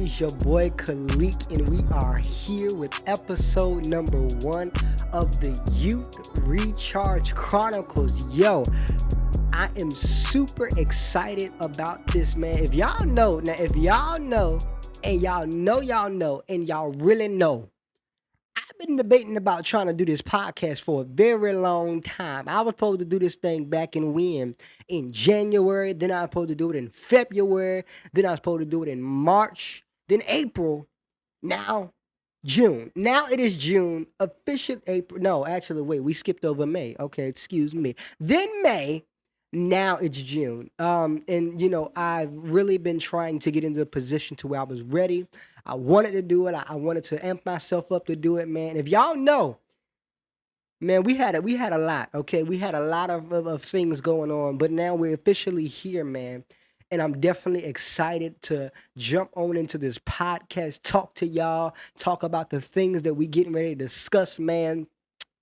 is your boy Khalik, and we are here with episode number 1 of the Youth Recharge Chronicles. Yo, I am super excited about this, man. If y'all know, and y'all really know, I've been debating about trying to do this podcast for a very long time. I was supposed to do this thing back in when? In January. Then I was supposed to do it in February. Then I was supposed to do it in March. Then April. Now June. Now it is June. Official April. No, actually, wait. We skipped over May. Okay, excuse me. Then May. Now it's June. And I've really been trying to get into a position to where I was ready. I wanted to do it. I wanted to amp myself up to do it, man. If y'all know, man, we had a lot. Okay, we had a lot of things going on, but now we're officially here, man. And I'm definitely excited to jump on into this podcast, talk to y'all, talk about the things that we getting ready to discuss, man.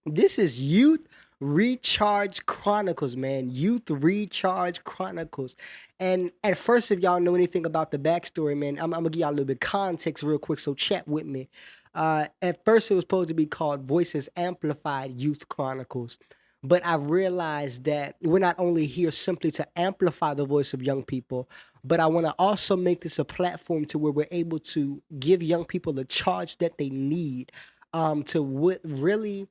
This is Youth Recharge Chronicles, man. Youth Recharge Chronicles. And at first, if y'all know anything about the backstory, man, I'm gonna give y'all a little bit of context real quick, so chat with me. At first, it was supposed to be called Voices Amplified Youth Chronicles. But I've realized that we're not only here simply to amplify the voice of young people, but I want to also make this a platform to where we're able to give young people the charge that they need to really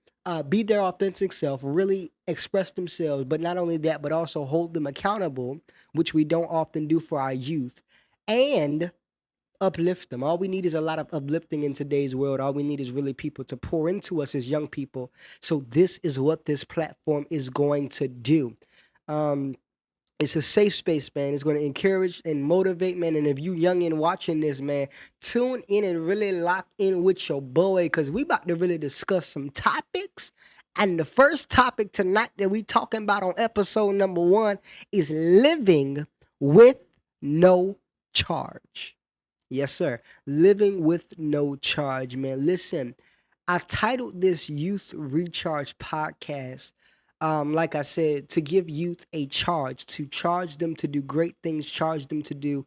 be their authentic self, really express themselves, but not only that, but also hold them accountable, which we don't often do for our youth, and uplift them. All we need is a lot of uplifting in today's world. All we need is really people to pour into us as young people. So this is what this platform is going to do. Um, it's a safe space, man. It's going to encourage and motivate, man. And if you young and watching this, man, tune in and really lock in with your boy, because we about to really discuss some topics. And the first topic tonight that we talking about on episode number 1 is living with no charge. Yes, sir. Living with no charge, man. Listen, I titled this Youth Recharge podcast, like I said, to give youth a charge, to charge them to do great things, charge them to do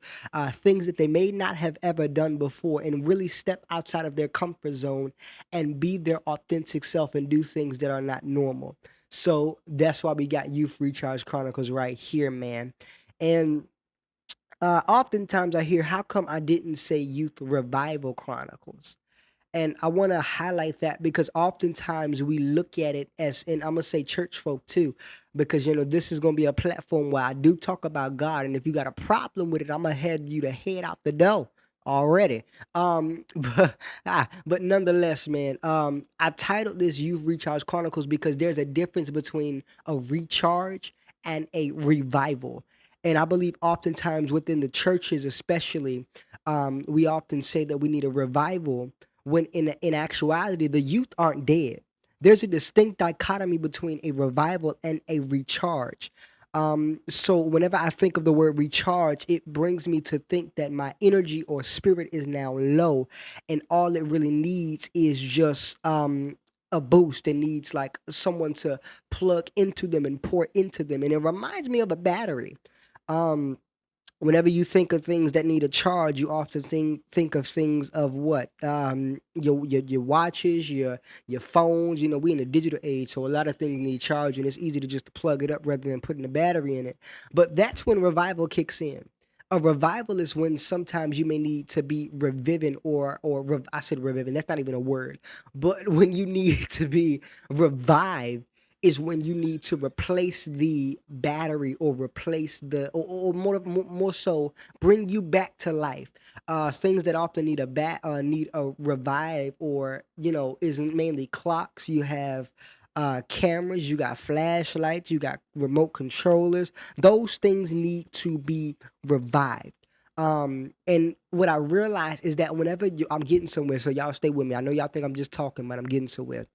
things that they may not have ever done before, and really step outside of their comfort zone and be their authentic self and do things that are not normal. So that's why we got Youth Recharge Chronicles right here, man. And oftentimes I hear, how come I didn't say Youth Revival Chronicles? And I want to highlight that because oftentimes we look at it as, and I'm going to say church folk too, because, this is going to be a platform where I do talk about God. And if you got a problem with it, I'm going to head you to head out the door already. But nonetheless, man, I titled this Youth Recharge Chronicles because there's a difference between a recharge and a revival. And I believe oftentimes within the churches, especially, we often say that we need a revival when in actuality, the youth aren't dead. There's a distinct dichotomy between a revival and a recharge. So whenever I think of the word recharge, it brings me to think that my energy or spirit is now low, and all it really needs is just a boost. It needs like someone to plug into them and pour into them. And it reminds me of a battery. Um, Whenever you think of things that need a charge, you often think of things of what, your watches, your phones. We in a digital age, so a lot of things need charge, and it's easy to just plug it up rather than putting a battery in it. But that's when revival kicks in. A revival is when sometimes you may need to be reviving, I said reviving. That's not even a word, but when you need to be revived is when you need to replace the battery, or replace or more so bring you back to life. Things that often need a revive, or isn't mainly clocks. You have cameras, you got flashlights, you got remote controllers. Those things need to be revived. And what I realize is that I'm getting somewhere, so y'all stay with me. I know y'all think I'm just talking, but I'm getting somewhere.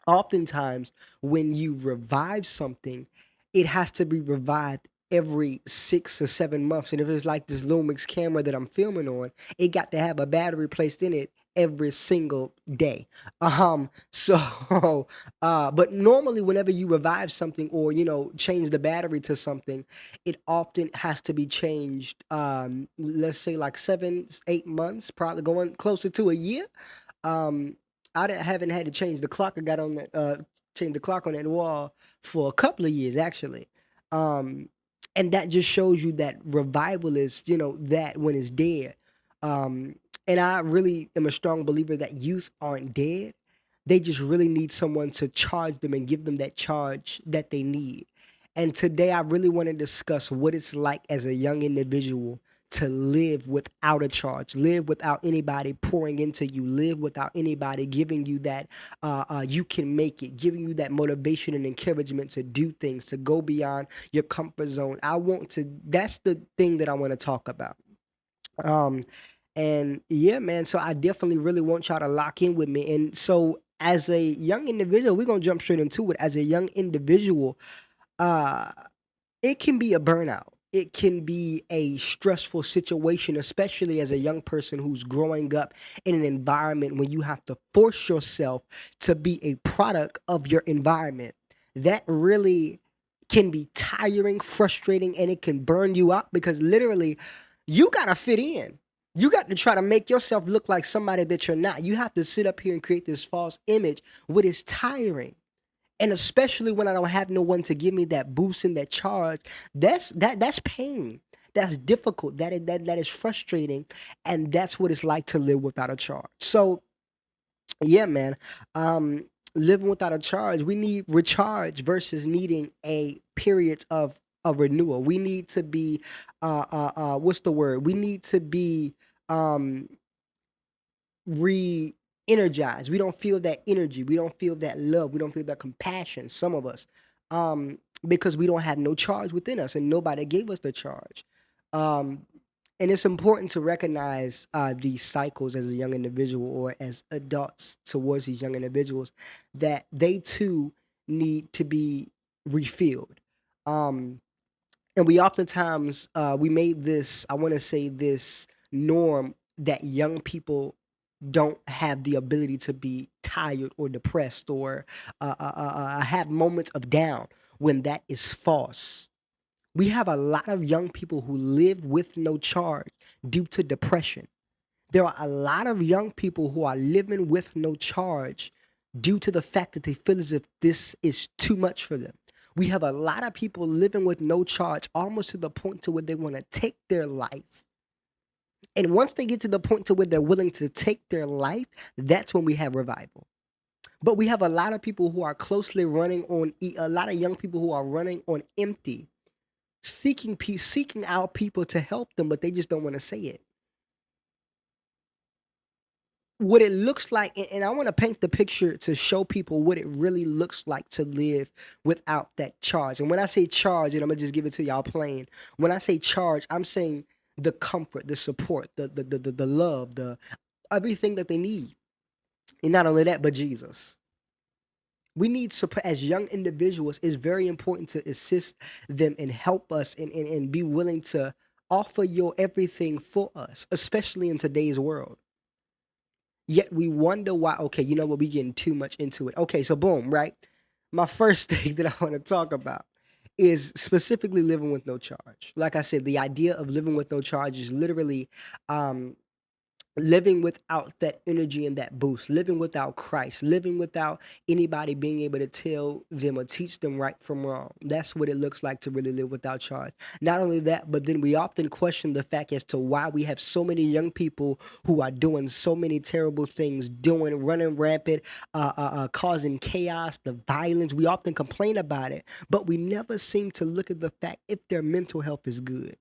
Oftentimes when you revive something, it has to be revived every 6 or 7 months. And if it's like this Lumix camera that I'm filming on, it got to have a battery placed in it every single day. So but normally whenever you revive something or change the battery to something, it often has to be changed, let's say like 7, 8 months, probably going closer to a year. um, haven't had to change the clock. I got on that change the clock on that wall for a couple of years actually. Um, and that just shows you that revival is, that when it's dead. Um, and I really am a strong believer that youth aren't dead. They just really need someone to charge them and give them that charge that they need. And today I really want to discuss what it's like as a young individual to live without a charge, live without anybody pouring into you, live without anybody giving you that you can make it, giving you that motivation and encouragement to do things, to go beyond your comfort zone. That's the thing that I want to talk about. Um, and yeah, man, so I definitely really want y'all to lock in with me. And so, as a young individual, we're going to jump straight into it. As a young individual, uh, it can be a burnout. It can be a stressful situation, especially as a young person who's growing up in an environment when you have to force yourself to be a product of your environment. That really can be tiring, frustrating, and it can burn you out because literally you got to fit in. You got to try to make yourself look like somebody that you're not. You have to sit up here and create this false image, what is tiring. And especially when I don't have no one to give me that boost and that charge, that's pain. That's difficult. That is frustrating, and that's what it's like to live without a charge. So yeah, man. Um, Living without a charge, we need recharge versus needing a period of renewal. We need to be what's the word? We need to be um re-energized. We don't feel that energy. We don't feel that love. We don't feel that compassion. Some of us, because we don't have no charge within us, and nobody gave us the charge. Um, and it's important to recognize these cycles as a young individual or as adults towards these young individuals that they too need to be refilled. Um, and we oftentimes we made this, I want to say, this norm that young people don't have the ability to be tired or depressed or have moments of down, when that is false. We have a lot of young people who live with no charge due to depression. There are a lot of young people who are living with no charge due to the fact that they feel as if this is too much for them. We have a lot of people living with no charge almost to the point to where they want to take their life. And once they get to the point to where they're willing to take their life, that's when we have revival. But we have a lot of people who are closely running on a lot of young people who are running on empty, seeking out people to help them, but they just don't want to say it. What it looks like, and I want to paint the picture to show people what it really looks like to live without that charge. And when I say charge, and I'm gonna just give it to y'all plain, when I say charge, I'm saying the comfort, the support, the love, the everything that they need. And not only that, but Jesus. We need support as young individuals. It's very important to assist them and help us and be willing to offer your everything for us, especially in today's world. Yet we wonder why. Okay, you know what? We getting too much into it. Okay, so boom, right? My first thing that I want to talk about is specifically living with no charge. Like I said, the idea of living with no charge is literally um, living without that energy and that boost, living without Christ, living without anybody being able to tell them or teach them right from wrong. That's what it looks like to really live without charge. Not only that, but then we often question the fact as to why we have so many young people who are doing so many terrible things, running rampant, causing chaos, the violence. We often complain about it, but we never seem to look at the fact if their mental health is good.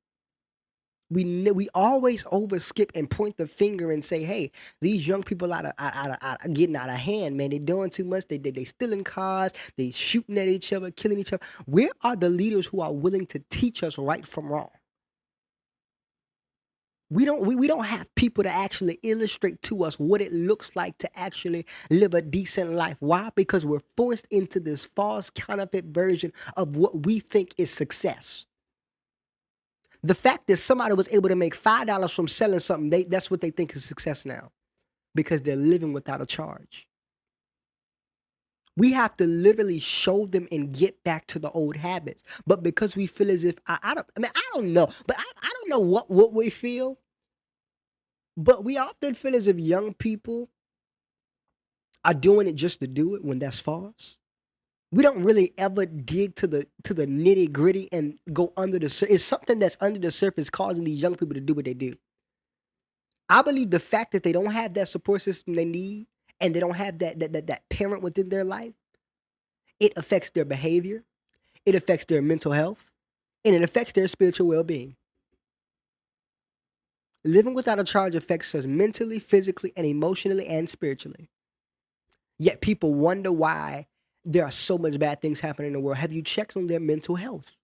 We always overskip and point the finger and say, "Hey, these young people getting out of hand, man. They doing too much. They stealing cars. They shooting at each other, killing each other." Where are the leaders who are willing to teach us right from wrong? We don't have people to actually illustrate to us what it looks like to actually live a decent life. Why? Because we're forced into this false counterfeit version of what we think is success. The fact that somebody was able to make $5 from selling something, that's what they think is success now because they're living without a charge. We have to literally show them and get back to the old habits. But because we feel as if I don't know, but I don't know what we feel, but we often feel as if young people are doing it just to do it when that's false. We don't really ever dig to the nitty gritty and go under the surface. It's something that's under the surface causing these young people to do what they do. I believe the fact that they don't have that support system they need and they don't have that parent within their life, it affects their behavior, it affects their mental health, and it affects their spiritual well-being. Living without a charge affects us mentally, physically, and emotionally and spiritually. Yet people wonder why there are so much bad things happening in the world. Have you checked on their mental health?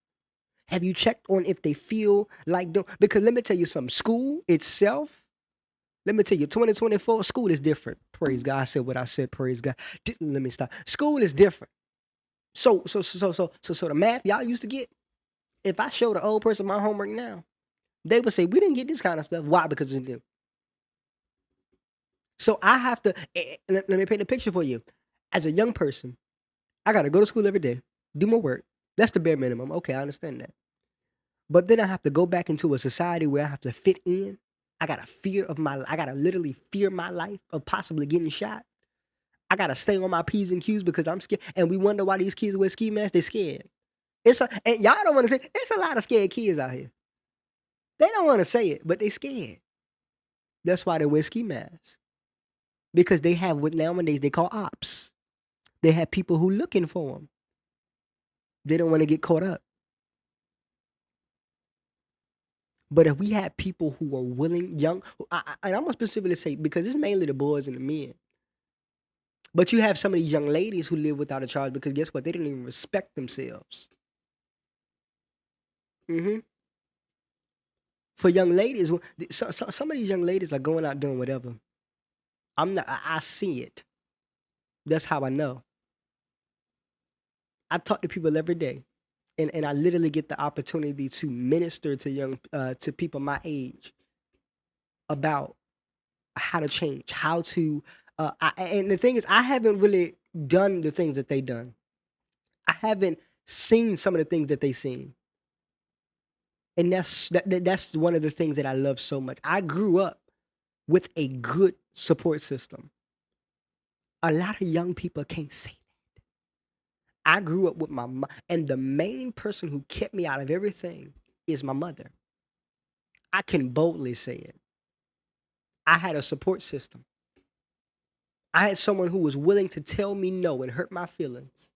Have you checked on if they feel like because let me tell you something. School itself, let me tell you, 2024, school is different. Praise God. I said what I said, praise God. Let me stop. School is different. So the math y'all used to get, if I show the old person my homework now, they would say, we didn't get this kind of stuff. Why? Because it's new. So I have to, let me paint a picture for you. As a young person, I got to go to school every day, do my work. That's the bare minimum. Okay, I understand that. But then I have to go back into a society where I have to fit in. I got to literally fear my life of possibly getting shot. I got to stay on my P's and Q's because I'm scared. And we wonder why these kids wear ski masks. They're scared. And y'all don't want to say, it's a lot of scared kids out here. They don't want to say it, but they scared. That's why they wear ski masks. Because they have what nowadays they call ops. They have people who looking for them. They don't want to get caught up. But if we had people who are willing, young, and I'm going to specifically say, because it's mainly the boys and the men. But you have some of these young ladies who live without a charge because guess what? They didn't even respect themselves. For young ladies, some of these young ladies are going out doing whatever. I see it. That's how I know. I talk to people every day, and I literally get the opportunity to minister to people my age about how to change, how to. And the thing is, I haven't really done the things that they done. I haven't seen some of the things that they seen, and that's one of the things that I love so much. I grew up with a good support system. A lot of young people can't say that. I grew up with my mom, and the main person who kept me out of everything is my mother. I can boldly say it. I had a support system. I had someone who was willing to tell me no and hurt my feelings.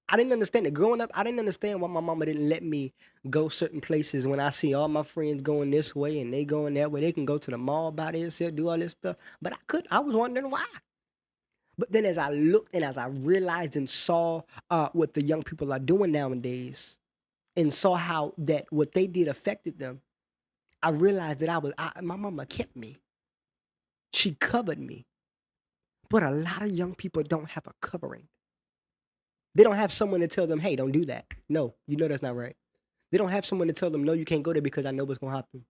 I didn't understand it. Growing up, I didn't understand why my mama didn't let me go certain places when I see all my friends going this way and they going that way. They can go to the mall by themselves, do all this stuff. But I was wondering why. But then as I looked and as I realized and saw what the young people are doing nowadays and saw how that what they did affected them, I realized that my mama kept me. She covered me. But a lot of young people don't have a covering. They don't have someone to tell them, hey, don't do that. No, you know that's not right. They don't have someone to tell them, no, you can't go there because I know what's going to happen.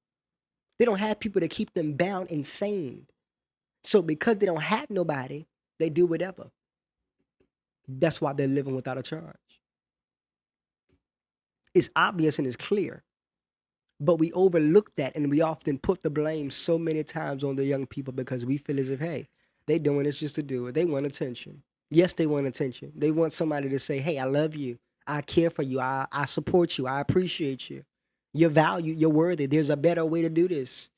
They don't have people to keep them bound and sane. So because they don't have nobody, they do whatever. That's why they're living without a charge. It's obvious and it's clear. But we overlook that and we often put the blame so many times on the young people because we feel as if, hey, they doing this just to do it. They want attention. Yes, they want attention. They want somebody to say, hey, I love you. I care for you. I support you. I appreciate you. You're valued. You're worthy. There's a better way to do this.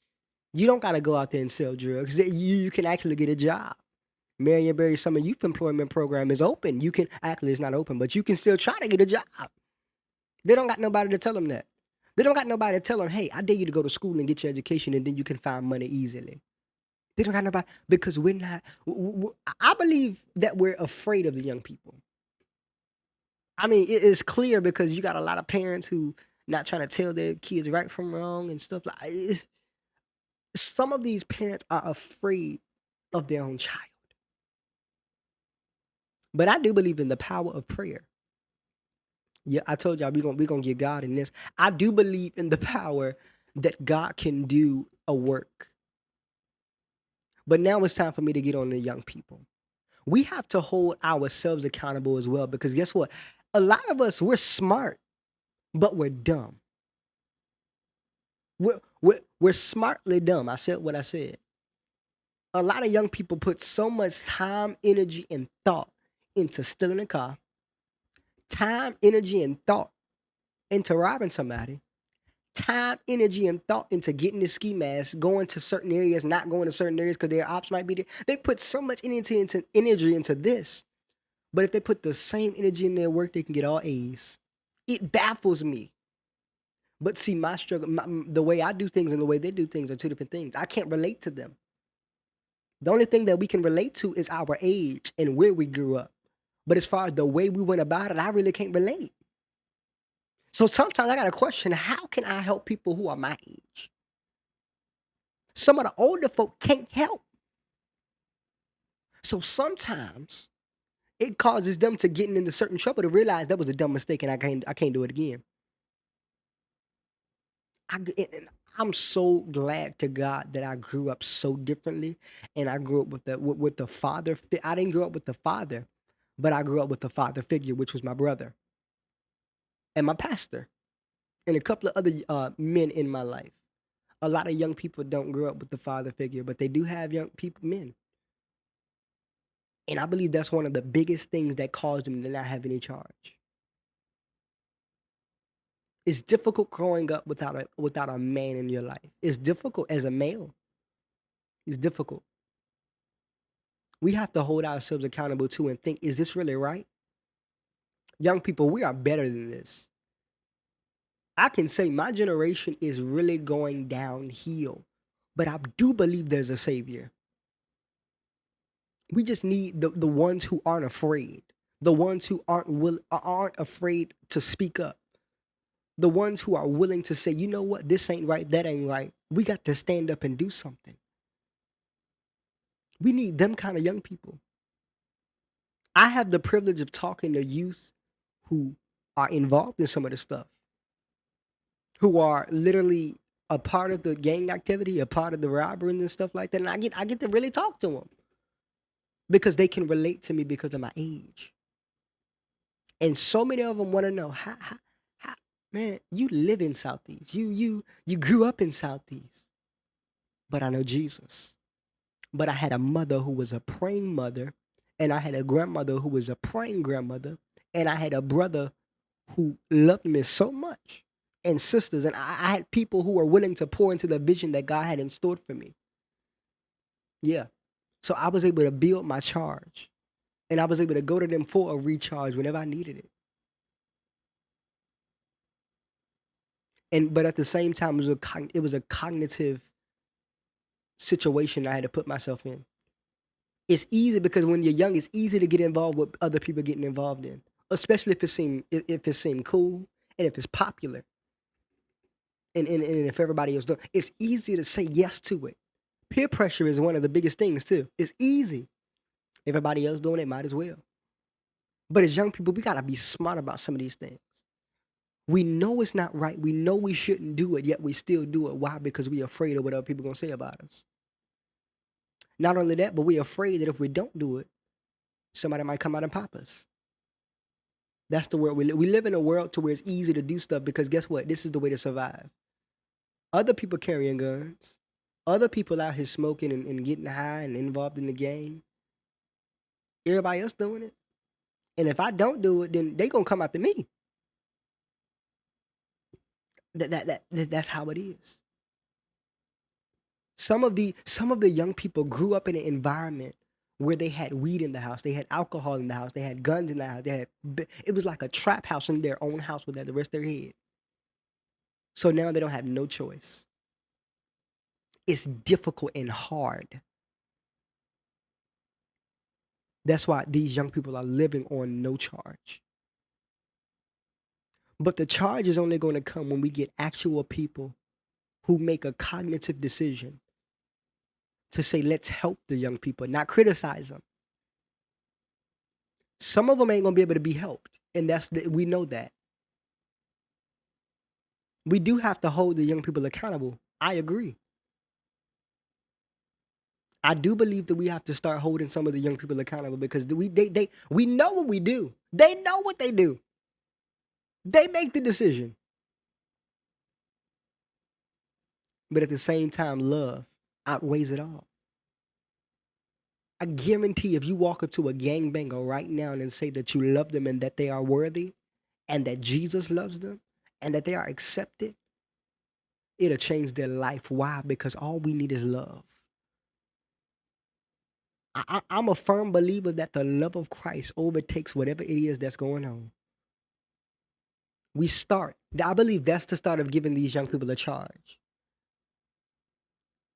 You don't got to go out there and sell drugs. You can actually get a job. Marion Barry Summer Youth Employment Program is open. You can, actually it's not open, but you can still try to get a job. They don't got nobody to tell them that. They don't got nobody to tell them, hey, I dare you to go to school and get your education and then you can find money easily. They don't got nobody because we're not. I believe that we're afraid of the young people. I mean, it is clear because you got a lot of parents who not trying to tell their kids right from wrong and stuff like. Some of these parents are afraid of their own child, but I do believe in the power of prayer. Yeah, I told y'all we gonna get God in this. I do believe in the power that God can do a work. But now it's time for me to get on the young people. We have to hold ourselves accountable as well because guess what? A lot of us we're smart, but we're dumb. We're smartly dumb. I said what I said. A lot of young people put so much time, energy, and thought into stealing a car, time, energy, and thought into robbing somebody, time, energy, and thought into getting the ski mask, going to certain areas, not going to certain areas because their ops might be there. They put so much energy into this, but if they put the same energy in their work, they can get all A's. It baffles me. But see, my struggle, the way I do things and the way they do things are two different things. I can't relate to them. The only thing that we can relate to is our age and where we grew up. But as far as the way we went about it, I really can't relate. So sometimes I got to question, how can I help people who are my age? Some of the older folk can't help. So sometimes it causes them to getting into certain trouble to realize that was a dumb mistake and I can't do it again. And I'm so glad to God that I grew up so differently, and I grew up with the father. I didn't grow up with the father, but I grew up with the father figure, which was my brother and my pastor, and a couple of other men in my life. A lot of young people don't grow up with the father figure, but they do have young people, men, and I believe that's one of the biggest things that caused them to not have any charge. It's difficult growing up without a man in your life. It's difficult as a male. It's difficult. We have to hold ourselves accountable too and think, is this really right? Young people, we are better than this. I can say my generation is really going downhill, but I do believe there's a savior. We just need the ones who aren't afraid, the ones who aren't afraid to speak up, the ones who are willing to say, you know what, this ain't right, that ain't right. We got to stand up and do something. We need them kind of young people. I have the privilege of talking to youth who are involved in some of the stuff, who are literally a part of the gang activity, a part of the robbery and stuff like that. And I get to really talk to them because they can relate to me because of my age. And so many of them want to know how, man, you live in Southeast. You grew up in Southeast. But I know Jesus. But I had a mother who was a praying mother, and I had a grandmother who was a praying grandmother, and I had a brother who loved me so much, and sisters, and I had people who were willing to pour into the vision that God had in store for me. Yeah. So I was able to build my charge, and I was able to go to them for a recharge whenever I needed it. And but at the same time, it was a cognitive situation I had to put myself in. It's easy because when you're young, it's easy to get involved with other people getting involved in, especially if it seem cool and if it's popular, and if everybody else doing. It's easy to say yes to it. Peer pressure is one of the biggest things too. It's easy. Everybody else doing it, might as well. But as young people, we gotta be smart about some of these things. We know it's not right. We know we shouldn't do it, yet we still do it. Why? Because we're afraid of what other people gonna say about us. Not only that, but we're afraid that if we don't do it, somebody might come out and pop us. That's the world we live. We live in a world to where it's easy to do stuff because guess what? This is the way to survive. Other people carrying guns. Other people out here smoking and getting high and involved in the game. Everybody else doing it. And if I don't do it, then they gonna come after me. That's how it is. Some of the young people grew up in an environment where they had weed in the house, they had alcohol in the house, they had guns in the house, it was like a trap house in their own house with that the rest of their head. So now they don't have no choice. It's difficult and hard. That's why these young people are living on no charge. But the charge is only going to come when we get actual people who make a cognitive decision to say, let's help the young people, not criticize them. Some of them ain't gonna be able to be helped, and we know that. We do have to hold the young people accountable. I agree. I do believe that we have to start holding some of the young people accountable because we know what we do. They know what they do. They make the decision. But at the same time, love outweighs it all. I guarantee if you walk up to a gangbanger right now and say that you love them and that they are worthy and that Jesus loves them and that they are accepted, it'll change their life. Why? Because all we need is love. I'm a firm believer that the love of Christ overtakes whatever it is that's going on. We start. I believe that's the start of giving these young people a charge.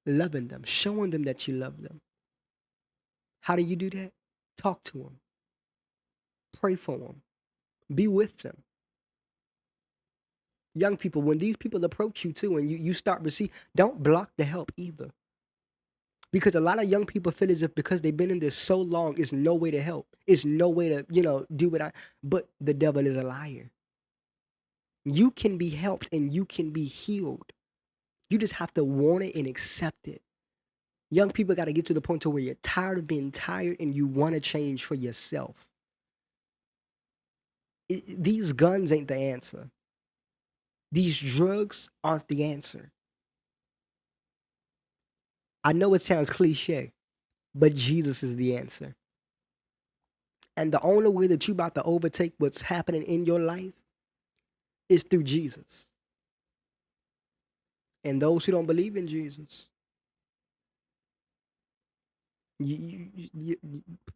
Loving them, showing them that you love them. How do you do that? Talk to them, pray for them, be with them. Young people, when these people approach you too and you start receive, don't block the help either. Because a lot of young people feel as if because they've been in this so long, it's no way to help. It's no way to, do what but the devil is a liar. You can be helped and you can be healed. You just have to want it and accept it. Young people got to get to the point to where you're tired of being tired and you want to change for yourself. These guns ain't the answer. These drugs aren't the answer. I know it sounds cliche, but Jesus is the answer. And the only way that you about to overtake what's happening in your life is through Jesus. And those who don't believe in Jesus,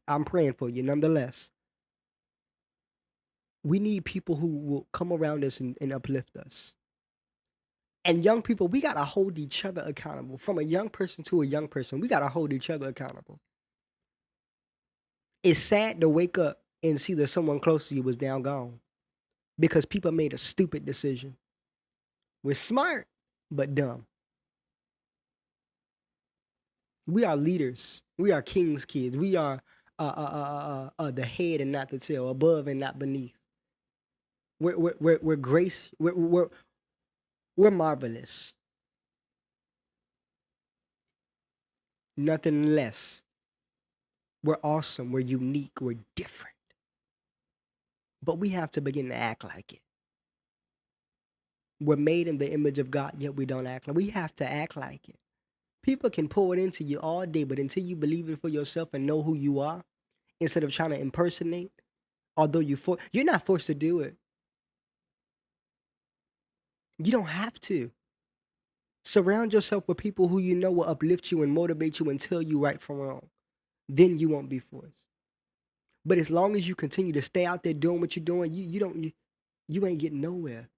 I'm praying for you nonetheless. We need people who will come around us and uplift us. And young people, we got to hold each other accountable. From a young person to a young person, we got to hold each other accountable. It's sad to wake up and see that someone close to you was down gone because people made a stupid decision. We're smart, but dumb. We are leaders. We are king's kids. We are the head and not the tail, above and not beneath. We're grace. We're marvelous. Nothing less. We're awesome. We're unique. We're different. But we have to begin to act like it. We're made in the image of God, yet we don't act like. We have to act like it. People can pour it into you all day, but until you believe it for yourself and know who you are, instead of trying to impersonate, although you're not forced to do it. You don't have to. Surround yourself with people who you know will uplift you and motivate you and tell you right from wrong. Then you won't be forced. But as long as you continue to stay out there doing what you're doing, you ain't getting nowhere.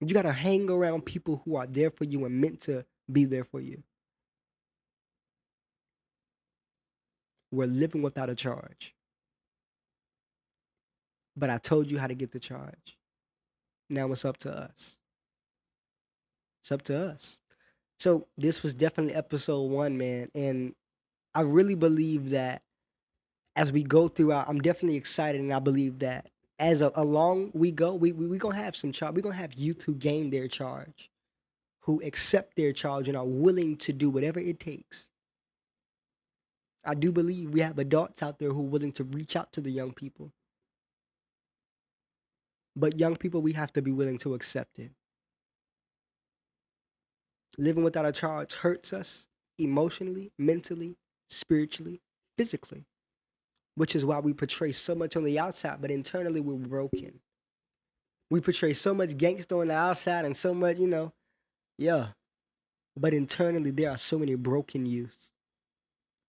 You gotta hang around people who are there for you and meant to be there for you. We're living without a charge. But I told you how to get the charge. Now it's up to us. It's up to us. So this was definitely episode 1, man. And I really believe that as we go throughout, I'm definitely excited, and I believe that as along we go, we gonna have some charge. We're gonna have youth who gain their charge, who accept their charge and are willing to do whatever it takes. I do believe we have adults out there who are willing to reach out to the young people. But young people, we have to be willing to accept it. Living without a charge hurts us emotionally, mentally, spiritually, physically, which is why we portray so much on the outside, but internally we're broken. We portray so much gangster on the outside and so much, yeah. But internally, there are so many broken youth.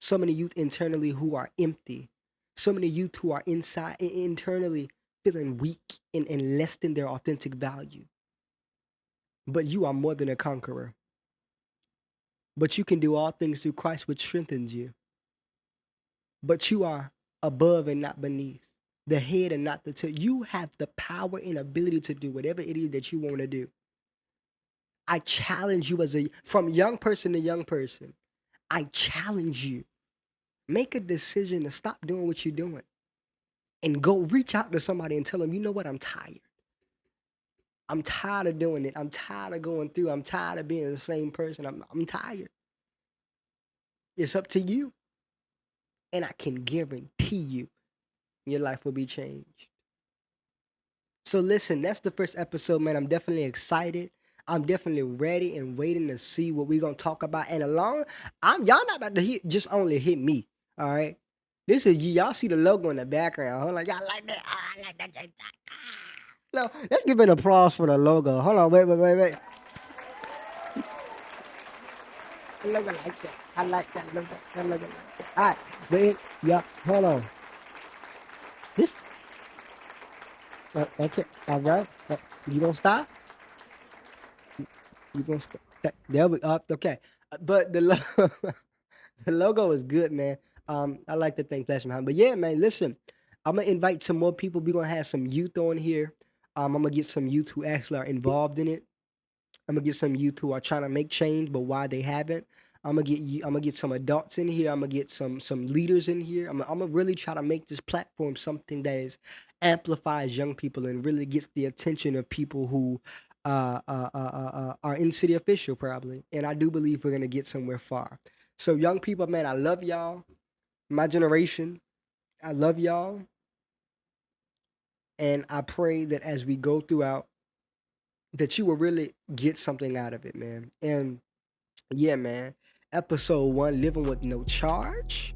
So many youth internally who are empty. So many youth who are inside internally feeling weak and less than their authentic value. But you are more than a conqueror. But you can do all things through Christ, which strengthens you. But you are above and not beneath, the head and not the tail. You have the power and ability to do whatever it is that you want to do. I challenge you from young person to young person. I challenge you. Make a decision to stop doing what you're doing and go reach out to somebody and tell them, you know what, I'm tired. I'm tired of doing it. I'm tired of going through. I'm tired of being the same person. I'm tired. It's up to you. And I can guarantee you your life will be changed. So listen, that's the first episode, man. I'm definitely excited. I'm definitely ready and waiting to see what we're gonna talk about. And along, y'all not about to just only hit me. All right. This is y'all see the logo in the background. Hold on, y'all like that? I like that. No, let's give an applause for the logo. Hold on, wait. The logo like that. I like that logo. That logo like that. All right, but yeah, hold on. This okay, all right. You gonna stop? You gonna stop? There we okay. But the logo is good, man. I like the thing flashing behind. But yeah, man, listen, I'm gonna invite some more people. We're gonna have some youth on here. I'm gonna get some youth who actually are involved in it. I'm gonna get some youth who are trying to make change, but why they haven't. I'm gonna get some adults in here. I'm gonna get some leaders in here. I'm gonna really try to make this platform something that is amplifies young people and really gets the attention of people who are in city official probably. And I do believe we're gonna get somewhere far. So young people, man, I love y'all. My generation, I love y'all, and I pray that as we go throughout, that you will really get something out of it, man. And yeah, man. Episode 1, Living with No Charge,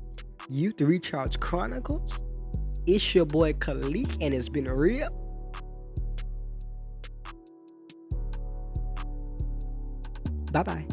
Youth Recharge Chronicles. It's your boy Khalik, and it's been real. Bye bye.